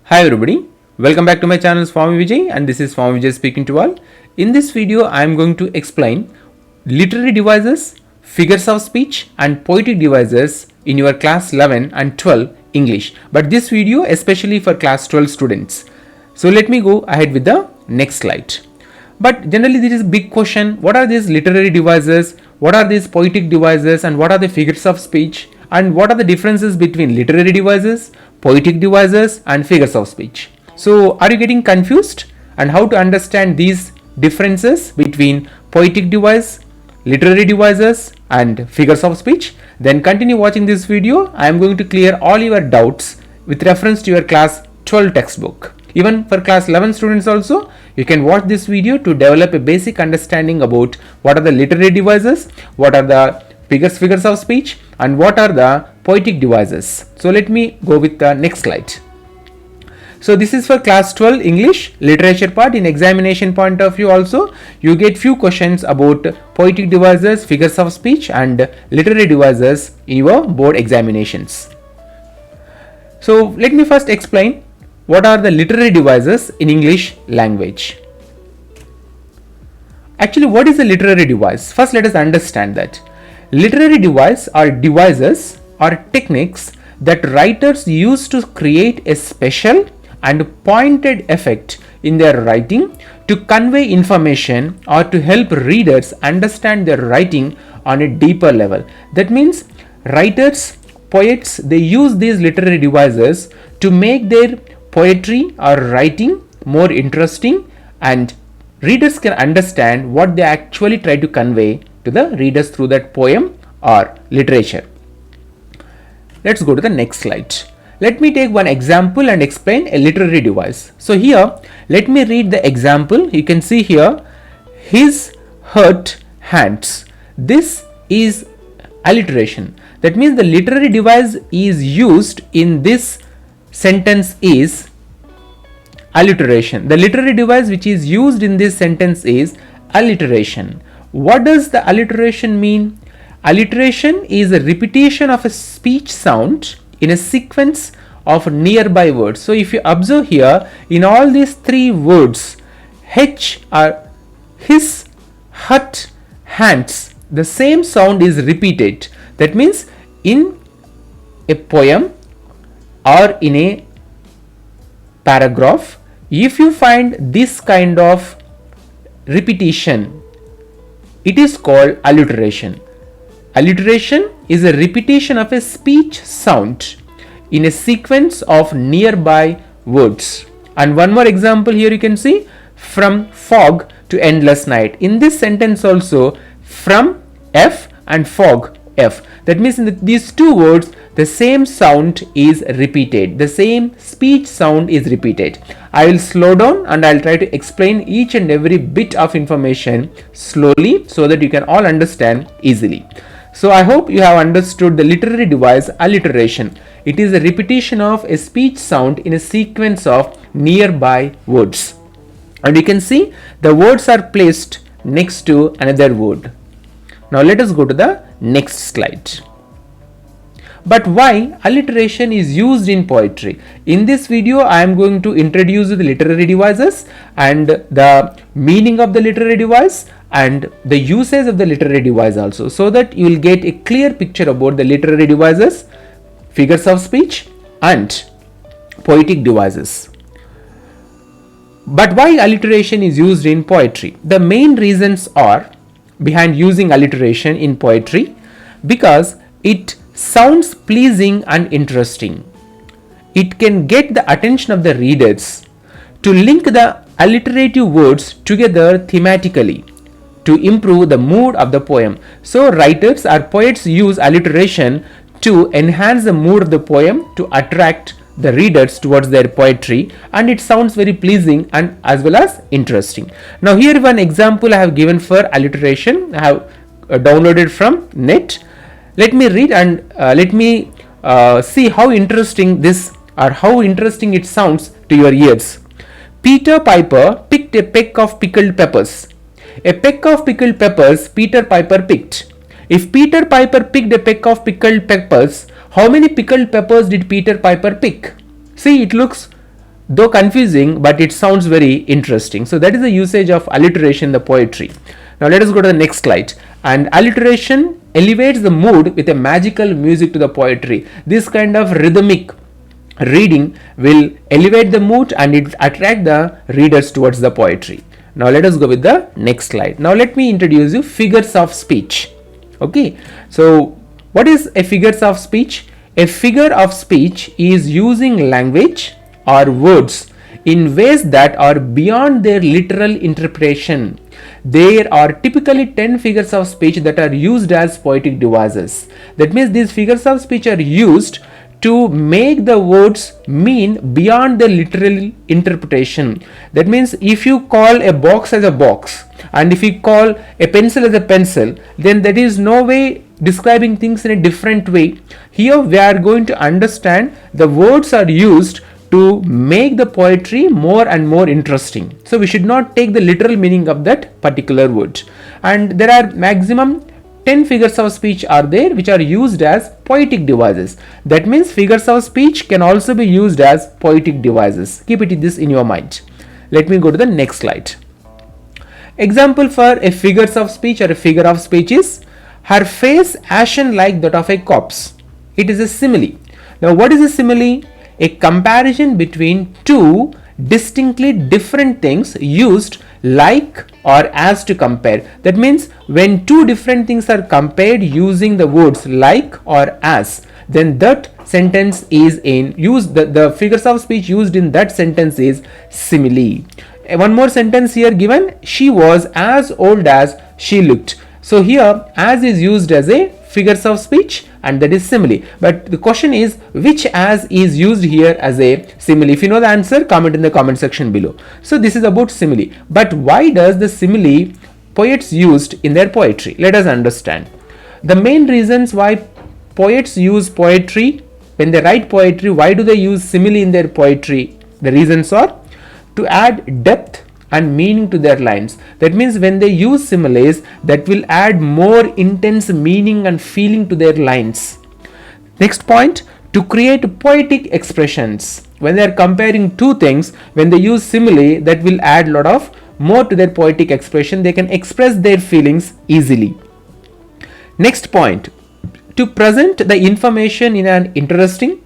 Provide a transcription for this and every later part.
Hi everybody, welcome back to my channel Swamy Vijay, and this is Swamy Vijay speaking to all. In this video I am going to explain literary devices, figures of speech and poetic devices in your class 11 and 12 English, but this video especially for class 12 students. So let me go ahead with the next slide. But generally this is a big question, what are these literary devices, what are these poetic devices, and what are the figures of speech, and what are the differences between literary devices, poetic devices and figures of speech. So are you getting confused and how to understand these differences between poetic device, literary devices and figures of speech? Then continue watching this video. I am going to clear all your doubts with reference to your class 12 textbook. Even for class 11 students also, you can watch this video to develop a basic understanding about what are the literary devices, what are the figures of speech, and what are the poetic devices. So let me go with the next slide. So this is for class 12 English literature part. In examination point of view also, you get few questions about poetic devices, figures of speech and literary devices in your board examinations. So let me first explain what are the literary devices in English language. Actually, what is a literary device? First let us understand that. Literary device are devices or techniques that writers use to create a special and pointed effect in their writing to convey information or to help readers understand their writing on a deeper level. That means writers, poets, they use these literary devices to make their poetry or writing more interesting and readers can understand what they actually try to convey to the readers through that poem or literature. Let's go to the next slide. Let me take one example and explain a literary device. So here, let me read the example. You can see here, his hurt hands. This is alliteration. That means the literary device is used in this sentence is alliteration. The literary device which is used in this sentence is alliteration. What does the alliteration mean? Alliteration is a repetition of a speech sound in a sequence of nearby words. So if you observe here, in all these three words, H or his, hut, hands, the same sound is repeated. That means in a poem or in a paragraph, if you find this kind of repetition, it is called alliteration. Alliteration is a repetition of a speech sound in a sequence of nearby words. And one more example here you can see, from fog to endless night. In this sentence also, from F and fog F. That means in these two words, the same sound is repeated. The same speech sound is repeated. I will slow down and I'll try to explain each and every bit of information slowly so that you can all understand easily. So I hope you have understood the literary device alliteration. It is a repetition of a speech sound in a sequence of nearby words. And you can see the words are placed next to another word. Now let us go to the next slide. But why alliteration is used in poetry? In this video, I am going to introduce the literary devices and the meaning of the literary device and the usage of the literary device also, so that you will get a clear picture about the literary devices, figures of speech and poetic devices. But why alliteration is used in poetry? The main reasons are behind using alliteration in poetry because it sounds pleasing and interesting. It can get the attention of the readers to link the alliterative words together thematically to improve the mood of the poem. So writers or poets use alliteration to enhance the mood of the poem, to attract the readers towards their poetry, and it sounds very pleasing and as well as interesting. Now here one example I have given for alliteration. I have downloaded from net. Let me read and let me see how interesting this or how interesting it sounds to your ears. Peter Piper picked a peck of pickled peppers. A peck of pickled peppers Peter Piper picked. If Peter Piper picked a peck of pickled peppers, how many pickled peppers did Peter Piper pick? See, it looks though confusing, but it sounds very interesting. So that is the usage of alliteration in the poetry. Now let us go to the next slide. And alliteration elevates the mood with a magical music to the poetry. This kind of rhythmic reading will elevate the mood and it attract the readers towards the poetry. Now let us go with the next slide. Now let me introduce you figures of speech. Okay, so what is a figures of speech? A figure of speech is using language or words in ways that are beyond their literal interpretation. There are typically 10 figures of speech that are used as poetic devices. That means these figures of speech are used to make the words mean beyond the literal interpretation. That means if you call a box as a box and if you call a pencil as a pencil, then that is no way describing things in a different way. Here we are going to understand the words are used to make the poetry more and more interesting. So we should not take the literal meaning of that particular word. And there are maximum 10 figures of speech are there which are used as poetic devices. That means figures of speech can also be used as poetic devices. Keep this in your mind. Let me go to the next slide. Example for a figures of speech or a figure of speech is her face ashen like that of a corpse. It is a simile. Now what is a simile? A comparison between two distinctly different things used like or as to compare. That means when two different things are compared using the words like or as, then that sentence is in use, the figures of speech used in that sentence is simile. One more sentence here given, she was as old as she looked. So here as is used as a figures of speech and that is simile. But the question is which as is used here as a simile. If you know the answer, comment in the comment section below. So this is about simile. But why does the simile poets used in their poetry? Let us understand. The main reasons why poets use poetry, when they write poetry, why do they use simile in their poetry? The reasons are to add depth and meaning to their lines. That means when they use similes, that will add more intense meaning and feeling to their lines. Next point, to create poetic expressions. When they are comparing two things, when they use simile, that will add a lot of more to their poetic expression. They can express their feelings easily. Next point, to present the information in an interesting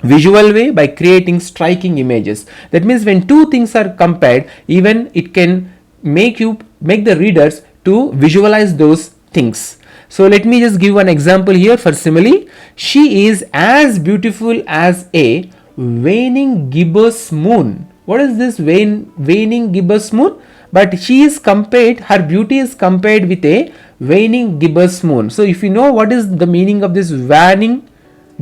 visual way by creating striking images. That means when two things are compared, even it can make the readers to visualize those things. So let me just give one example here for simile. She is as beautiful as a waning gibbous moon. What is this waning gibbous moon? But she is compared, her beauty is compared with a waning gibbous moon. So if you know what is the meaning of this waning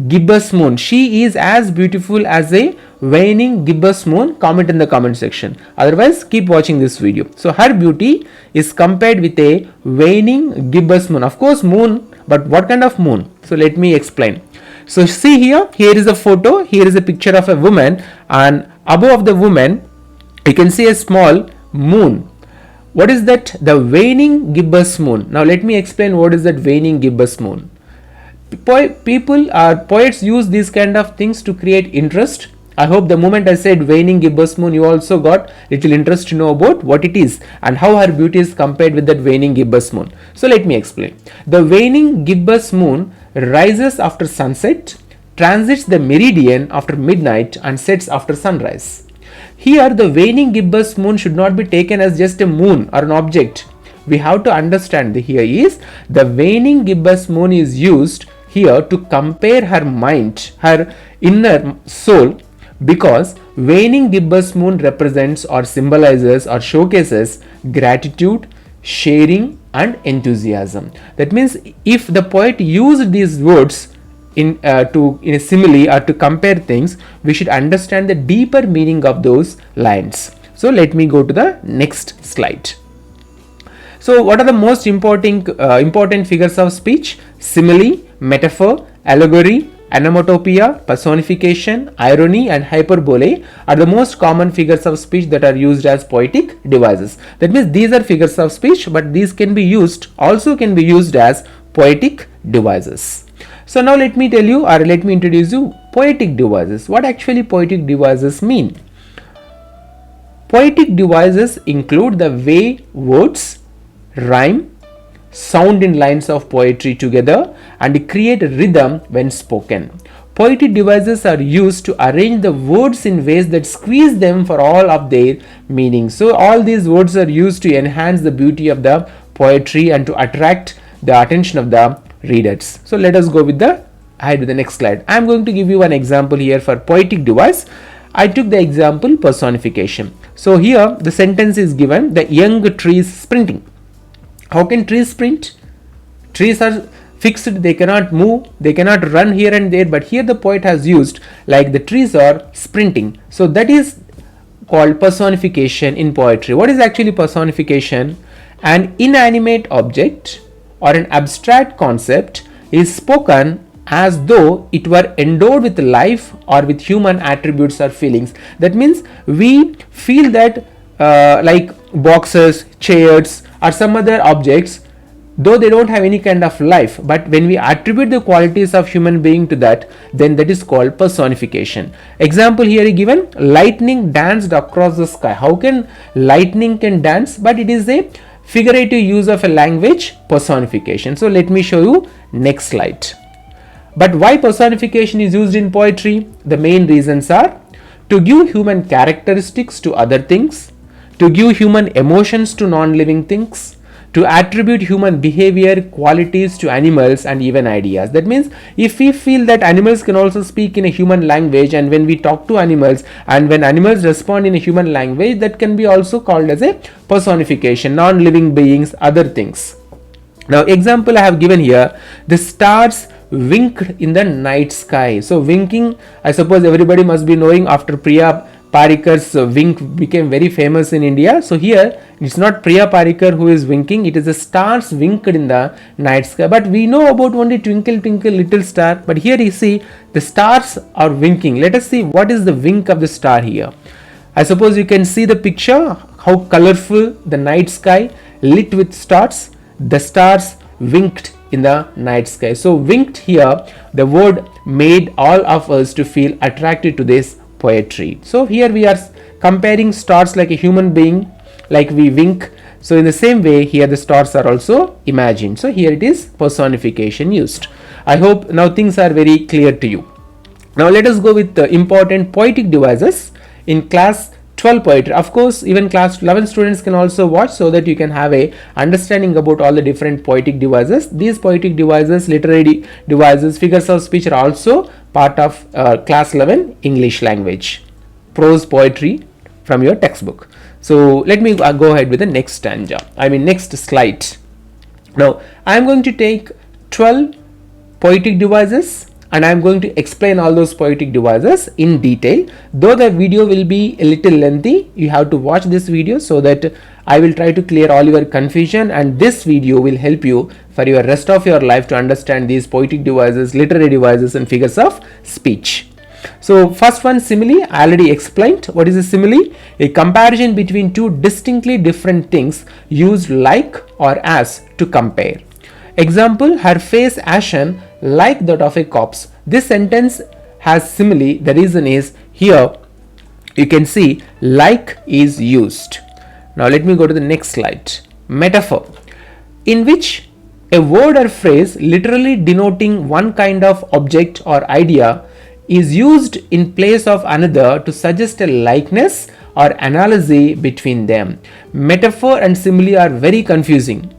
gibbous moon, she is as beautiful as a waning gibbous moon, comment in the comment section. Otherwise keep watching this video. So her beauty is compared with a waning gibbous moon. Of course moon, but what kind of moon? So let me explain. So see here is a photo, here is a picture of a woman, and above the woman you can see a small moon. What is that? The waning gibbous moon. Now let me explain what is that waning gibbous moon. Poets use these kind of things to create interest. I hope the moment I said waning gibbous moon, you also got little interest to know about what it is and how her beauty is compared with that waning gibbous moon. So let me explain. The waning gibbous moon rises after sunset, transits the meridian after midnight and sets after sunrise. Here the waning gibbous moon should not be taken as just a moon or an object. We have to understand here is the waning gibbous moon is used here to compare her mind, her inner soul, because waning gibbous moon represents or symbolizes or showcases gratitude, sharing and enthusiasm. That means if the poet used these words in a simile or to compare things, we should understand the deeper meaning of those lines. So let me go to the next slide. So what are the most important figures of speech? Simile, metaphor, allegory, onomatopoeia, personification, irony and hyperbole are the most common figures of speech that are used as poetic devices. That means these are figures of speech, but these can be used as poetic devices. So now let me tell you, or let me introduce you poetic devices. What actually poetic devices mean? Poetic devices include the way words rhyme, sound in lines of poetry together, and create rhythm when spoken. Poetic devices are used to arrange the words in ways that squeeze them for all of their meaning. So all these words are used to enhance the beauty of the poetry and to attract the attention of the readers. So let us go with the ahead with the next slide. I am going to give you one example here for poetic device. I took the example personification. So here the sentence is given, the young tree is sprinting. How can trees sprint? Trees are fixed, they cannot move, they cannot run here and there, but here the poet has used like the trees are sprinting. So that is called personification in poetry. What is actually personification? An inanimate object or an abstract concept is spoken as though it were endowed with life or with human attributes or feelings. That means we feel that like boxes, chairs or some other objects, though they don't have any kind of life, but when we attribute the qualities of human being to that, then that is called personification. Example here is given, lightning danced across the sky. How can lightning can dance? But it is a figurative use of a language, personification. So let me show you next slide. But why personification is used in poetry? The main reasons are to give human characteristics to other things, to give human emotions to non-living things, to attribute human behavior qualities to animals and even ideas. That means if we feel that animals can also speak in a human language, and when we talk to animals and when animals respond in a human language, that can be also called as a personification, non-living beings, other things. Now example I have given here, the stars winked in the night sky. So winking, I suppose everybody must be knowing, after Priya Parikar's wink became very famous in India. So here it's not Priya Parikar who is winking, it is the stars winked in the night sky. But we know about only twinkle twinkle little star, but here you see the stars are winking. Let us see what is the wink of the star here. I suppose you can see the picture, how colorful the night sky lit with stars. The stars winked in the night sky. So winked here, the word made all of us to feel attracted to this poetry. So here we are comparing stars like a human being, like we wink. So in the same way here the stars are also imagined. So here it is personification used. I hope now things are very clear to you. Now let us go with the important poetic devices in class 12 poetry. Of course even class 11 students can also watch, so that you can have a understanding about all the different poetic devices. These poetic devices, literary devices, figures of speech are also part of class 11 English language prose poetry from your textbook. So let me go ahead with the next stanza, next slide. Now I am going to take 12 poetic devices and I am going to explain all those poetic devices in detail. Though the video will be a little lengthy, you have to watch this video so that I will try to clear all your confusion, and this video will help you for your rest of your life to understand these poetic devices, literary devices and figures of speech. So first one, simile. I already explained what is a simile. A comparison between two distinctly different things used like or as to compare. Example, her face ashen like that of a corpse. This sentence has simile. The reason is here you can see like is used. Now let me go to the next slide. Metaphor, in which a word or phrase literally denoting one kind of object or idea is used in place of another to suggest a likeness or analogy between them. Metaphor and simile are very confusing.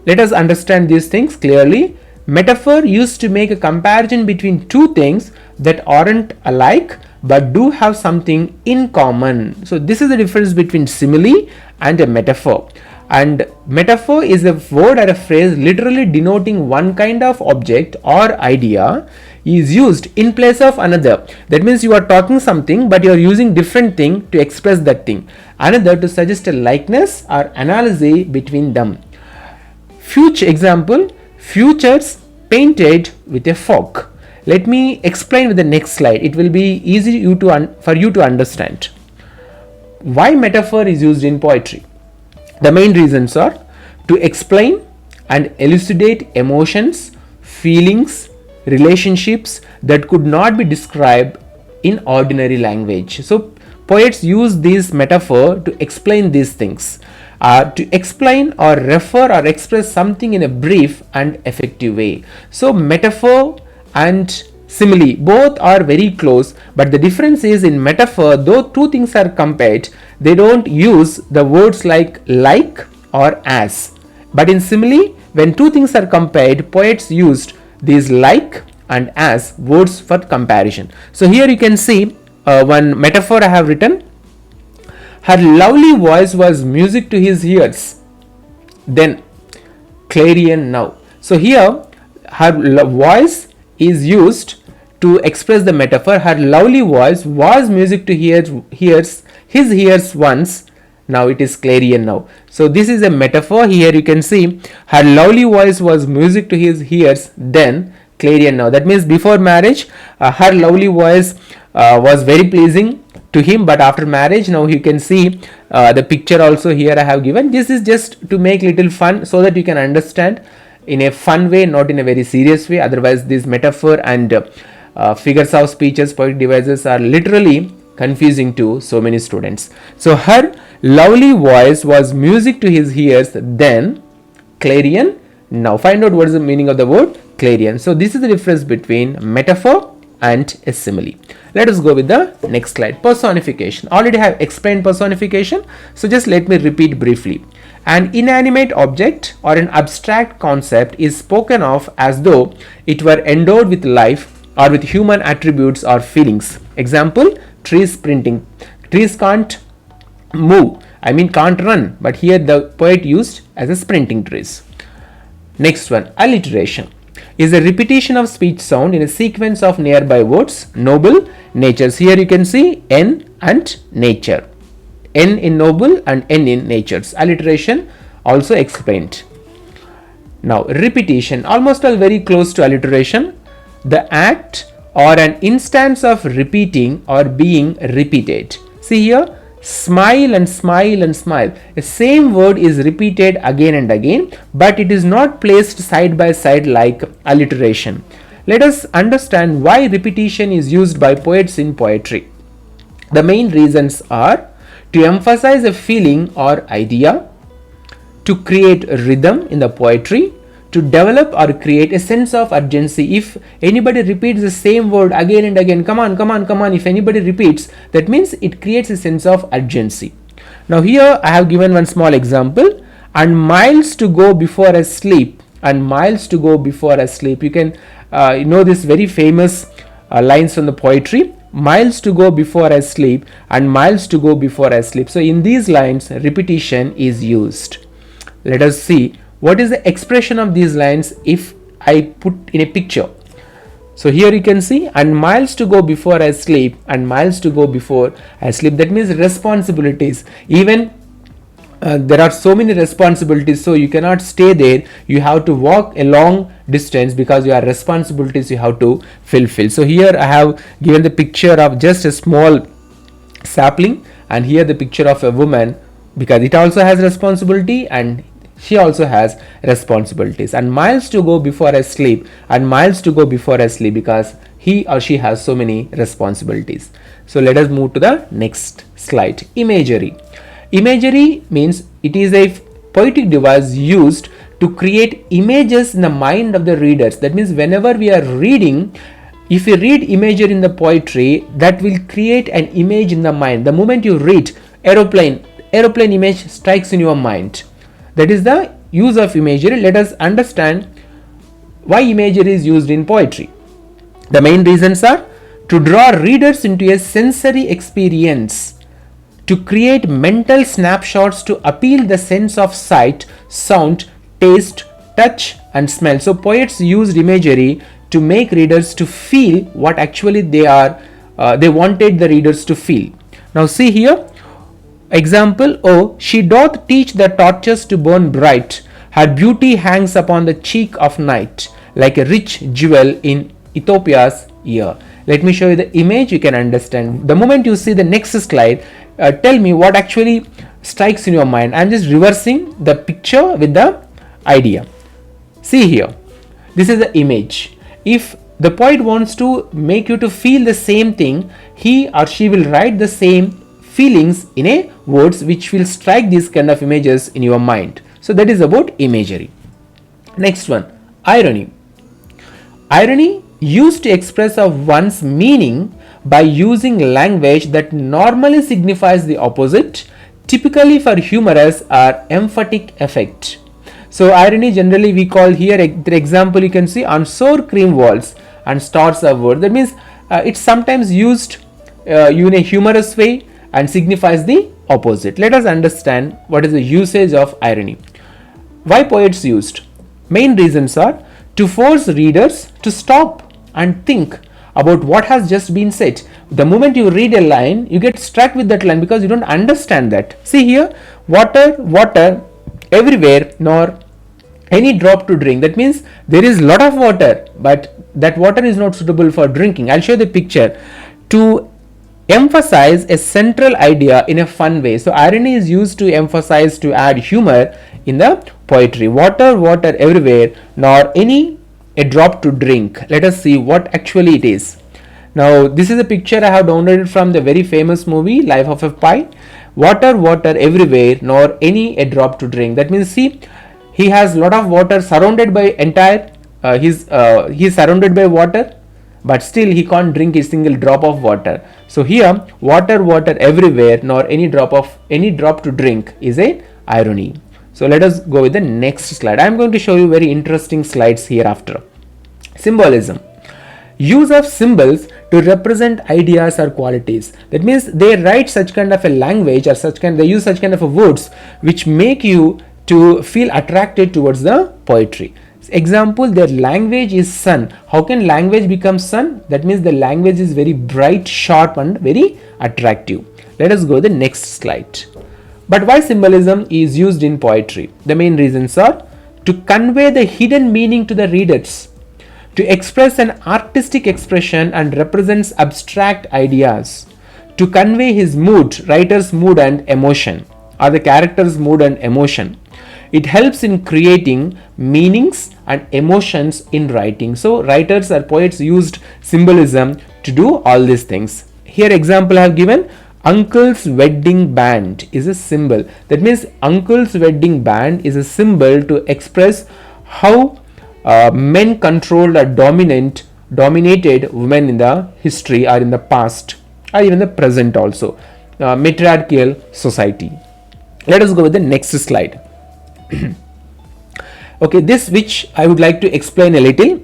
Let us understand these things clearly. Metaphor used to make a comparison between two things that aren't alike but do have something in common. So this is the difference between simile and a metaphor. And metaphor is a word or a phrase literally denoting one kind of object or idea is used in place of another. That means you are talking something but you are using different thing to express that thing, another to suggest a likeness or analogy between them. Future example, futures painted with a fork. Let me explain with the next slide. It will be easy for you to understand why metaphor is used in poetry. The main reasons are to explain and elucidate emotions, feelings, relationships that could not be described in ordinary language. So poets use this metaphor to explain these things, to explain or refer or express something in a brief and effective way. So metaphor and simile both are very close, but the difference is in metaphor, though two things are compared, they don't use the words like or as. But in simile, when two things are compared, poets used these like and as words for comparison. So here you can see one metaphor I have written. Her lovely voice was music to his ears, then clarion now. So here her voice is used to express the metaphor. Her lovely voice was music to his ears once, now it is clarion now. So this is a metaphor. Here you can see her lovely voice was music to his ears, then clarion now. That means before marriage her lovely voice was very pleasing to him, but after marriage, now you can see the picture also here I have given. This is just to make little fun so that you can understand in a fun way, not in a very serious way. Otherwise this metaphor and figures of speeches, poetic devices are literally confusing to so many students. So her lovely voice was music to his ears, then clarion now. Find out what is the meaning of the word clarion. So this is the difference between metaphor and a simile. Let us go with the next slide. Personification. Already have explained personification, so just let me repeat briefly. An inanimate object or an abstract concept is spoken of as though it were endowed with life or with human attributes or feelings. Example, trees sprinting. Trees can't move, can't run, but here the poet used as a sprinting trees. Next one, alliteration is a repetition of speech sound in a sequence of nearby words. Noble, natures. Here you can see N and nature. N in noble and N in natures. Alliteration also explained. Now repetition, almost all very close to alliteration. The act or an instance of repeating or being repeated. See here, smile and smile and smile. The same word is repeated again and again, but it is not placed side by side like alliteration. Let us understand why repetition is used by poets in poetry. The main reasons are to emphasize a feeling or idea, to create rhythm in the poetry, to develop or create a sense of urgency. If anybody repeats the same word again and again, come on, come on, come on, if anybody repeats, that means it creates a sense of urgency. Now here I have given one small example. And miles to go before I sleep, and miles to go before I sleep. You can know this very famous lines from the poetry. Miles to go before I sleep and miles to go before I sleep. So in these lines repetition is used. Let us see what is the expression of these lines if I put in a picture. So here you can see, and miles to go before I sleep and miles to go before I sleep. That means responsibilities. Even there are so many responsibilities, so you cannot stay there. You have to walk a long distance because you have responsibilities you have to fulfill. So here I have given the picture of just a small sapling, and here the picture of a woman, because it also has responsibility and she also has responsibilities. And miles to go before I sleep and miles to go before I sleep, because he or she has so many responsibilities. So let us move to the next slide. Imagery. Imagery means it is a poetic device used to create images in the mind of the readers. That means whenever we are reading, if you read imagery in the poetry, that will create an image in the mind. The moment you read aeroplane image strikes in your mind. That is the use of imagery. Let us understand why imagery is used in poetry. The main reasons are to draw readers into a sensory experience, to create mental snapshots to appeal the sense of sight, sound, taste, touch and smell. So poets used imagery to make readers to feel what actually they wanted the readers to feel. Now see here, example, oh, she doth teach the torches to burn bright, her beauty hangs upon the cheek of night, like a rich jewel in Ethiopia's ear. Let me show you the image, you can understand. The moment you see the next slide, tell me what actually strikes in your mind. I am just reversing the picture with the idea. See here, this is the image. If the poet wants to make you to feel the same thing, he or she will write the same feelings in a words which will strike these kind of images in your mind. So that is about imagery. Next one, irony. Irony used to express of one's meaning by using language that normally signifies the opposite, typically for humorous or emphatic effect. So irony generally we call here, the example you can see, on sour cream walls and stars of word. That means it's sometimes used in a humorous way and signifies the opposite. Let us understand what is the usage of irony. Why poets used? Main reasons are to force readers to stop and think about what has just been said. The moment you read a line, you get struck with that line because you don't understand that. See here, water, water everywhere, nor any drop to drink. That means there is lot of water, but that water is not suitable for drinking. I'll show the picture to emphasize a central idea in a fun way. So irony is used to emphasize, to add humor in the poetry. Water, water everywhere, nor any a drop to drink. Let us see what actually it is. Now this is a picture I have downloaded from the very famous movie Life of a Pi. Water, water everywhere, nor any a drop to drink. That means see, he has lot of water surrounded by entire he's surrounded by water, but still he can't drink a single drop of water. So here, water, water everywhere, nor any drop to drink is a irony. So let us go with the next slide. I am going to show you very interesting slides hereafter. Symbolism. Use of symbols to represent ideas or qualities. That means they write such kind of a language or they use such kind of a words which make you to feel attracted towards the poetry. Example, their language is sun. How can language become sun? That means the language is very bright, sharp and very attractive. Let us go to the next slide. But why symbolism is used in poetry? The main reasons are to convey the hidden meaning to the readers, to express an artistic expression and represents abstract ideas, to convey his mood, writer's mood and emotion, or the character's mood and emotion. It helps in creating meanings and emotions in writing. So writers or poets used symbolism to do all these things. Here example I have given, uncle's wedding band is a symbol. That means uncle's wedding band is a symbol to express how men controlled or dominated women in the history or in the past or even the present also. Matriarchal society. Let us go with the next slide. Okay, this which I would like to explain a little.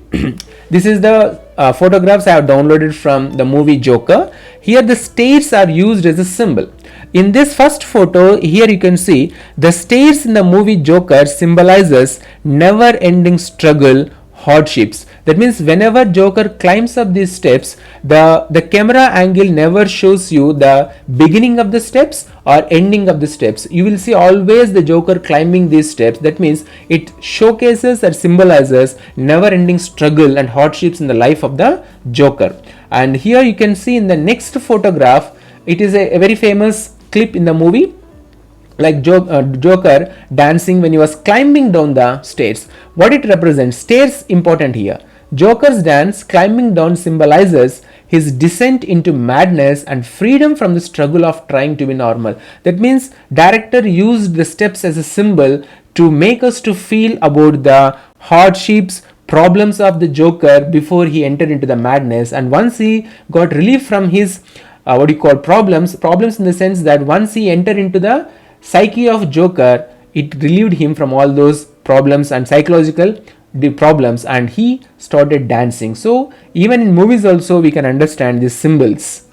This is the photographs I have downloaded from the movie Joker. Here the stairs are used as a symbol. In this first photo, here you can see the stairs in the movie Joker symbolizes never ending struggle, hardships. That means whenever Joker climbs up these steps, the camera angle never shows you the beginning of the steps or ending of the steps. You will see always the Joker climbing these steps. That means it showcases or symbolizes never ending struggle and hardships in the life of the Joker. And here you can see in the next photograph, it is a very famous clip in the movie, like Joker dancing when he was climbing down the stairs. What it represents? Stairs important here. Joker's dance climbing down symbolizes his descent into madness and freedom from the struggle of trying to be normal. That means director used the steps as a symbol to make us to feel about the hardships, problems of the Joker before he entered into the madness, and once he got relief from his problems in the sense that once he entered into the psyche of Joker, it relieved him from all those problems and psychological problems, and he started dancing. So even in movies also we can understand these symbols.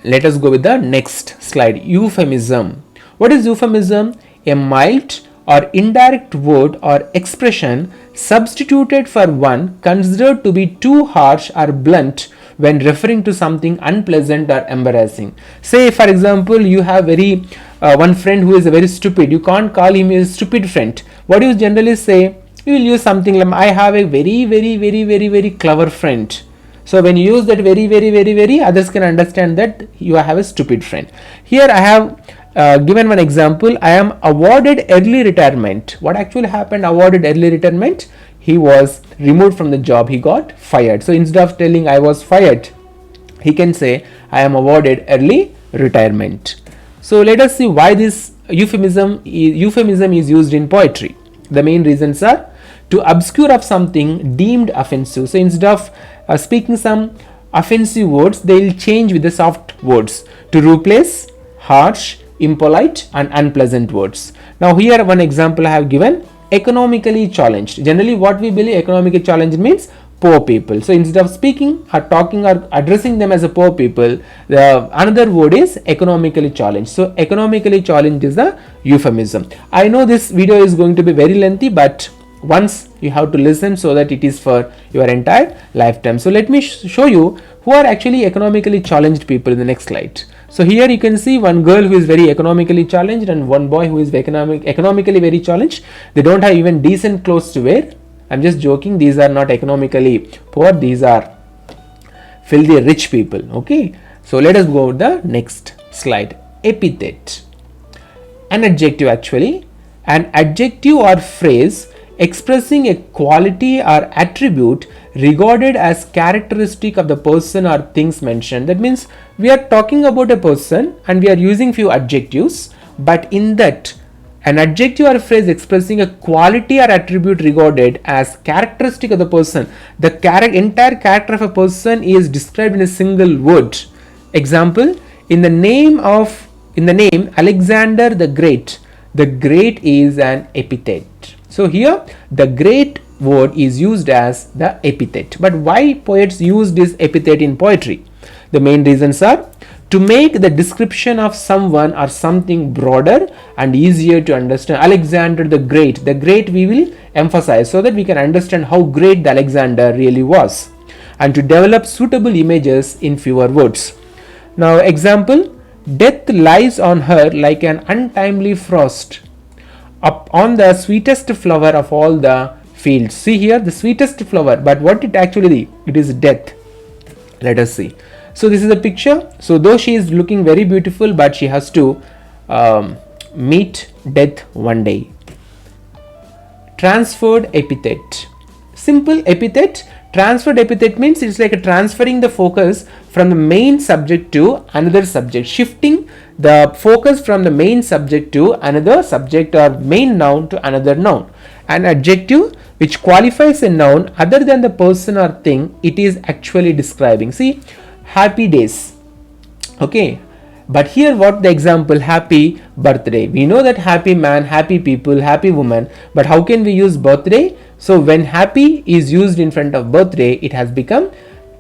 Let us go with the next slide. Euphemism. What is euphemism? A mild or indirect word or expression substituted for one considered to be too harsh or blunt when referring to something unpleasant or embarrassing. Say for example, you have one friend who is a very stupid. You can't call him a stupid friend. What do you generally say? You will use something like, I have a very clever friend. So when you use that very, others can understand that you have a stupid friend. Here I have given one example. I am awarded early retirement. What actually happened? Awarded early retirement. He was removed from the job. He got fired. So instead of telling I was fired, he can say, I am awarded early retirement. So let us see why this euphemism is used in poetry. The main reasons are to obscure of something deemed offensive. So instead of speaking some offensive words, they will change with the soft words to replace harsh, impolite and unpleasant words. Now here one example I have given, economically challenged. Generally what we believe economically challenged means poor people. So instead of speaking or talking or addressing them as a poor people, the another word is economically challenged. So economically challenged is the euphemism. I know this video is going to be very lengthy, but once you have to listen so that it is for your entire lifetime. So let me show you who are actually economically challenged people in the next slide. So here you can see one girl who is very economically challenged and one boy who is economically very challenged. They don't have even decent clothes to wear. I'm just joking, these are not economically poor, these are filthy rich people. Okay, so let us go to the next slide. Epithet, an adjective actually, an adjective or phrase expressing a quality or attribute regarded as characteristic of the person or things mentioned. That means we are talking about a person and we are using few adjectives, but in that an adjective or phrase expressing a quality or attribute regarded as characteristic of the person. The entire character of a person is described in a single word. Example, in the name Alexander the Great is an epithet. So here the great word is used as the epithet. But why poets use this epithet in poetry? The main reasons are to make the description of someone or something broader and easier to understand. Alexander the Great we will emphasize so that we can understand how great the Alexander really was, and to develop suitable images in fewer words. Now example, death lies on her like an untimely frost up on the sweetest flower of all the fields. See here the sweetest flower, but what it actually is? It is death. Let us see. So this is a picture. So though she is looking very beautiful, but she has to meet death one day. Transferred epithet. Simple epithet. Transferred epithet means it's like a transferring the focus from the main subject to another subject, shifting the focus from the main subject to another subject or main noun to another noun. An adjective which qualifies a noun other than the person or thing it is actually describing. See, happy days. Okay, but here what the example, happy birthday. We know that happy man, happy people, happy woman, but how can we use birthday? So when happy is used in front of birthday, it has become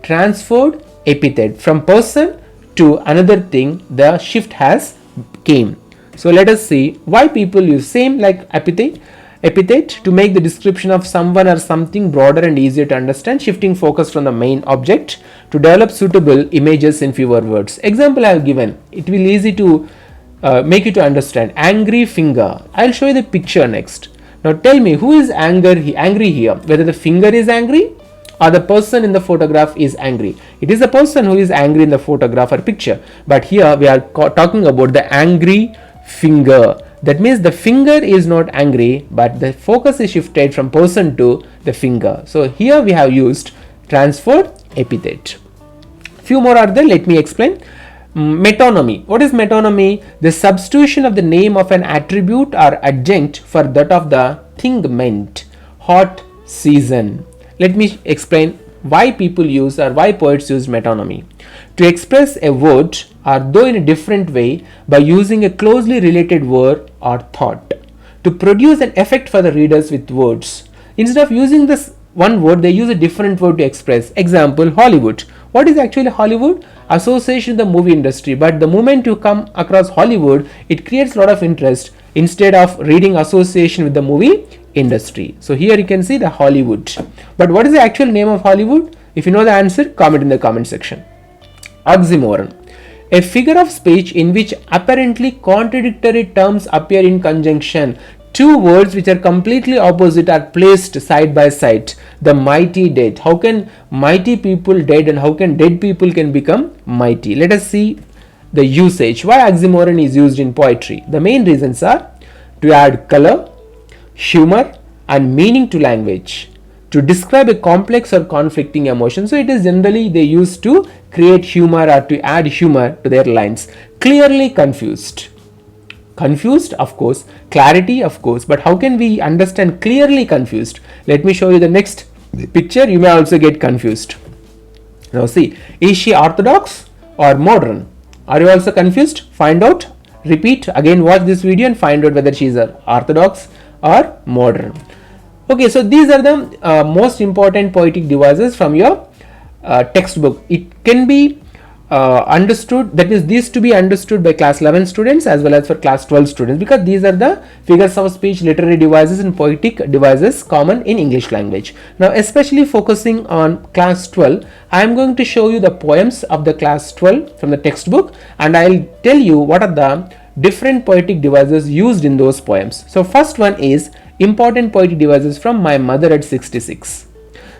transferred epithet. From person to another thing, the shift has came. So let us see why people use same like epithet to make the description of someone or something broader and easier to understand, shifting focus from the main object to develop suitable images in fewer words. Example I have given, it will easy to make you to understand. Angry finger. I'll show you the picture next. Now tell me who is angry here, whether the finger is angry or the person in the photograph is angry. It is the person who is angry in the photograph or picture, but here we are talking about the angry finger. That means the finger is not angry, but the focus is shifted from person to the finger. So here we have used transferred epithet. Few more are there, let me explain. Metonymy. What is metonymy? The substitution of the name of an attribute or adjunct for that of the thing meant. Hot season. Let me explain why people use or why poets use metonymy. To express a word or though in a different way by using a closely related word or thought. To produce an effect for the readers with words. Instead of using this one word, they use a different word to express. Example, Hollywood. What is actually Hollywood? Association with the movie industry, but the moment you come across Hollywood, it creates a lot of interest instead of reading association with the movie industry. So here you can see the Hollywood. But what is the actual name of Hollywood? If you know the answer, comment in the comment section. Oxymoron. A figure of speech in which apparently contradictory terms appear in conjunction. Two words which are completely opposite are placed side by side. The mighty dead. How can mighty people dead and how can dead people can become mighty? Let us see the usage. Why oxymoron is used in poetry? The main reasons are to add color, humor and meaning to language, to describe a complex or conflicting emotion. So it is generally they used to create humor or to add humor to their lines. Clearly confused. Confused, of course. Clarity, of course. But how can we understand clearly confused? Let me show you the next picture. You may also get confused. Now see, is she orthodox or modern? Are you also confused? Find out. Repeat. Again, watch this video and find out whether she is orthodox or modern. Okay, so these are the most important poetic devices from your textbook. It can be understood, that is, these to be understood by class 11 students as well as for class 12 students, because these are the figures of speech, literary devices and poetic devices common in English language. Now, especially focusing on class 12, I am going to show you the poems of the class 12 from the textbook, and I'll tell you what are the different poetic devices used in those poems. So first one is important poetic devices from My Mother at 66.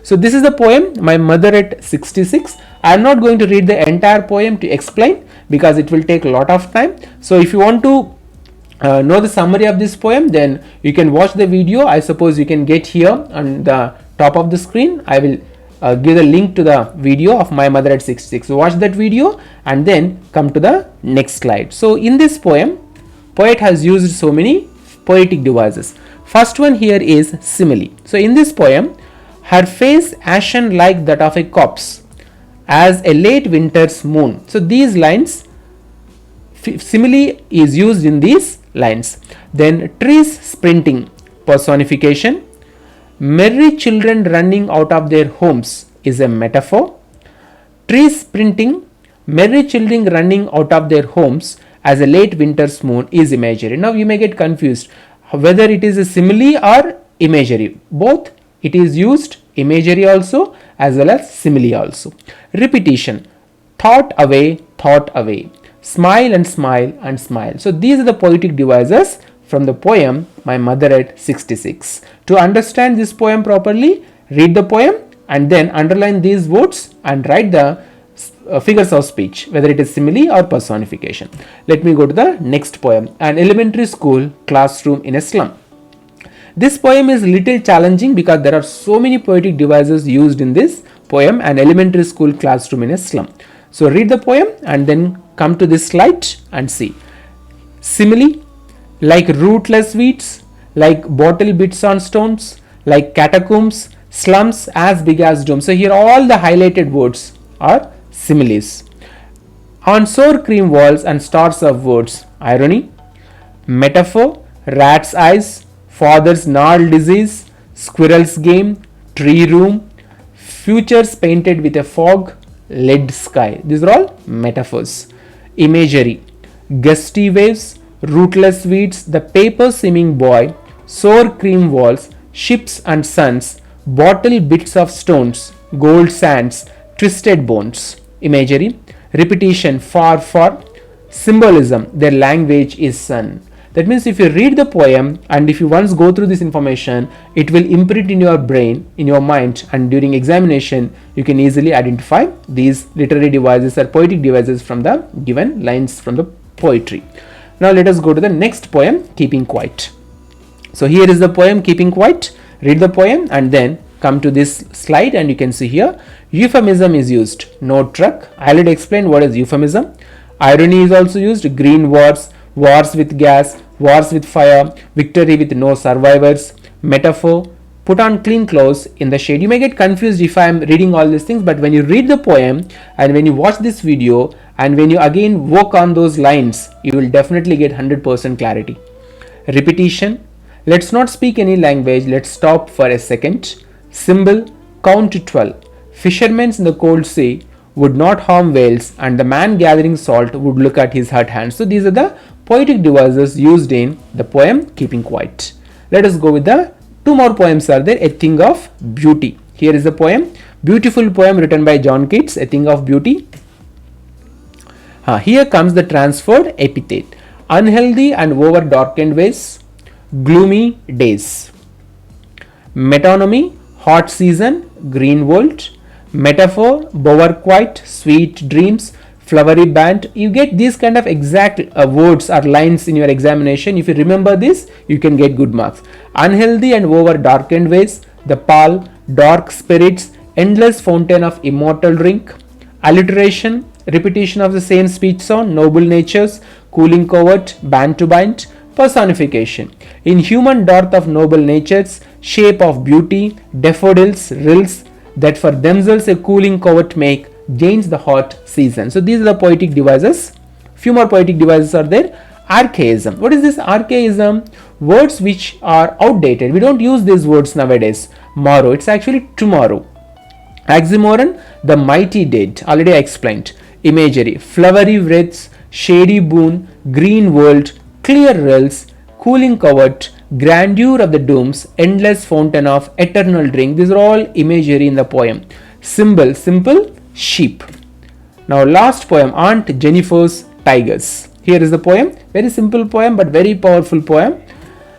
So this is the poem My Mother at 66. I am not going to read the entire poem to explain because it will take a lot of time. So if you want to know the summary of this poem, then you can watch the video. I suppose you can get here on the top of the screen. I will give the link to the video of My Mother at 66. So watch that video and then come to the next slide. So in this poem, poet has used so many poetic devices. First one here is simile. So in this poem, her face ashen like that of a corpse, as a late winter's moon. So these lines, simile is used in these lines. Then trees sprinting, personification. Merry children running out of their homes is a metaphor. Trees sprinting, merry children running out of their homes as a late winter's moon is imagery. Now you may get confused whether it is a simile or imagery. Both it is used, imagery also as well as simile also. Repetition, thought away, smile and smile and smile. So these are the poetic devices from the poem My Mother at 66. To understand this poem properly, read the poem and then underline these words and write the figures of speech, whether it is simile or personification. Let me go to the next poem, An Elementary School Classroom in a Slum. This poem is little challenging because there are so many poetic devices used in this poem, An Elementary School Classroom in a Slum. So read the poem and then come to this slide and see. Simile, like rootless weeds, like bottle bits on stones, like catacombs, slums as big as domes. So here all the highlighted words are similes. On sour cream walls and stars of words, irony, metaphor, rat's eyes, father's gnarled disease, squirrel's game, tree room, futures painted with a fog, lead sky. These are all metaphors. Imagery, gusty waves, rootless weeds, the paper seeming boy, sour cream walls, ships and suns, bottle bits of stones, gold sands, twisted bones. Imagery, repetition, far, symbolism, their language is sun. That means if you read the poem and if you once go through this information, it will imprint in your brain, in your mind, and during examination, you can easily identify these literary devices or poetic devices from the given lines from the poetry. Now let us go to the next poem, Keeping Quiet. So here is the poem Keeping Quiet. Read the poem and then come to this slide and you can see here, euphemism is used, no truck. I already explained what is euphemism. Irony is also used, green wars, wars with gas, wars with fire, victory with no survivors, metaphor, put on clean clothes in the shade. You may get confused if I am reading all these things, but when you read the poem and when you watch this video and when you again work on those lines, you will definitely get 100% clarity. Repetition, let's not speak any language, let's stop for a second. Symbol, count to 12. Fishermen in the cold sea would not harm whales and the man gathering salt would look at his hurt hands. So these are the poetic devices used in the poem Keeping Quiet. Let us go with the two more poems are there. A Thing of Beauty. Here is the poem. Beautiful poem written by John Keats, A Thing of Beauty. Here comes the transferred epithet. Unhealthy and over darkened ways, gloomy days. Metonymy, hot season, green world. Metaphor, bower quiet, sweet dreams, flowery band. You get these kind of exact words or lines in your examination. If you remember this, you can get good marks. Unhealthy and over darkened ways, the pall, dark spirits, endless fountain of immortal drink, Alliteration, repetition of the same speech sound, noble natures, cooling covert, band to bind. Personification, in human dearth of noble natures, shape of beauty, daffodils, rills, that for themselves a cooling covert make, gains the hot season. So these are the poetic devices. Few more poetic devices are there. Archaism. What is this archaism? Words which are outdated. We don't use these words nowadays. Morrow, it's actually tomorrow. Oxymoron, the mighty dead, already I explained. Imagery, flowery wreaths, shady boon, green world, clear rills, cooling covert, grandeur of the dooms, endless fountain of eternal drink. These are all imagery in the poem. Symbol, simple, sheep. Now last poem, Aunt Jennifer's Tigers. Here is the poem, very simple poem but very powerful poem.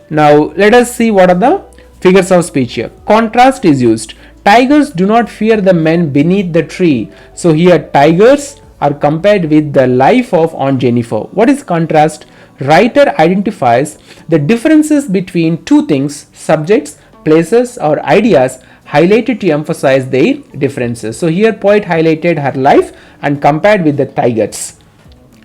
Now let us see what are the figures of speech here. Contrast is used. Tigers do not fear the men beneath the tree. So here tigers are compared with the life of Aunt Jennifer. What is contrast? Writer identifies the differences between two things, subjects, places or ideas, highlighted to emphasize their differences. So here poet highlighted her life and compared with the tigers.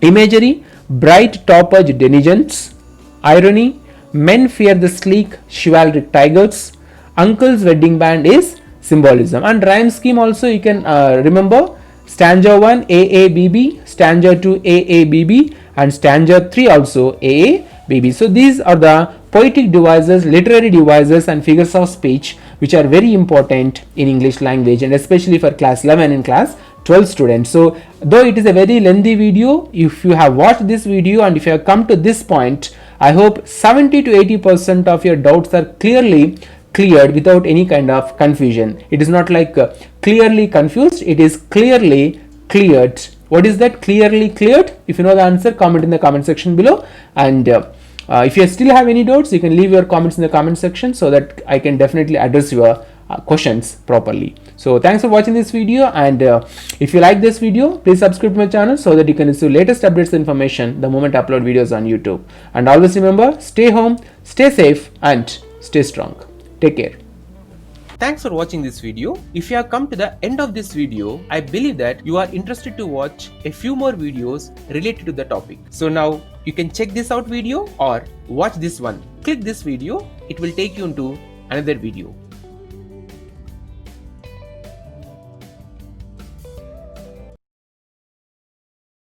Imagery, bright top-edged denizens. Irony, men fear the sleek chivalric tigers. Uncle's wedding band is symbolism. And rhyme scheme also you can remember. Stanza 1 AABB, stanza 2 AABB and stanza 3 also AABB. So these are the poetic devices, literary devices and figures of speech which are very important in English language and especially for class 11 and class 12 students. So though it is a very lengthy video, if you have watched this video and if you have come to this point, I hope 70 to 80% of your doubts are clearly cleared without any kind of confusion. It is not like clearly confused, it is clearly cleared. What is that clearly cleared? If you know the answer, comment in the comment section below. And if you still have any doubts, you can leave your comments in the comment section so that I can definitely address your questions properly. So thanks for watching this video, and if you like this video, please subscribe to my channel so that you can receive latest updates and information the moment I upload videos on YouTube. And always remember, stay home, stay safe and stay strong. Take care. Thanks for watching this video. If you have come to the end of this video, I believe that you are interested to watch a few more videos related to the topic. So now you can check this out video or watch this one. Click this video, it will take you into another video.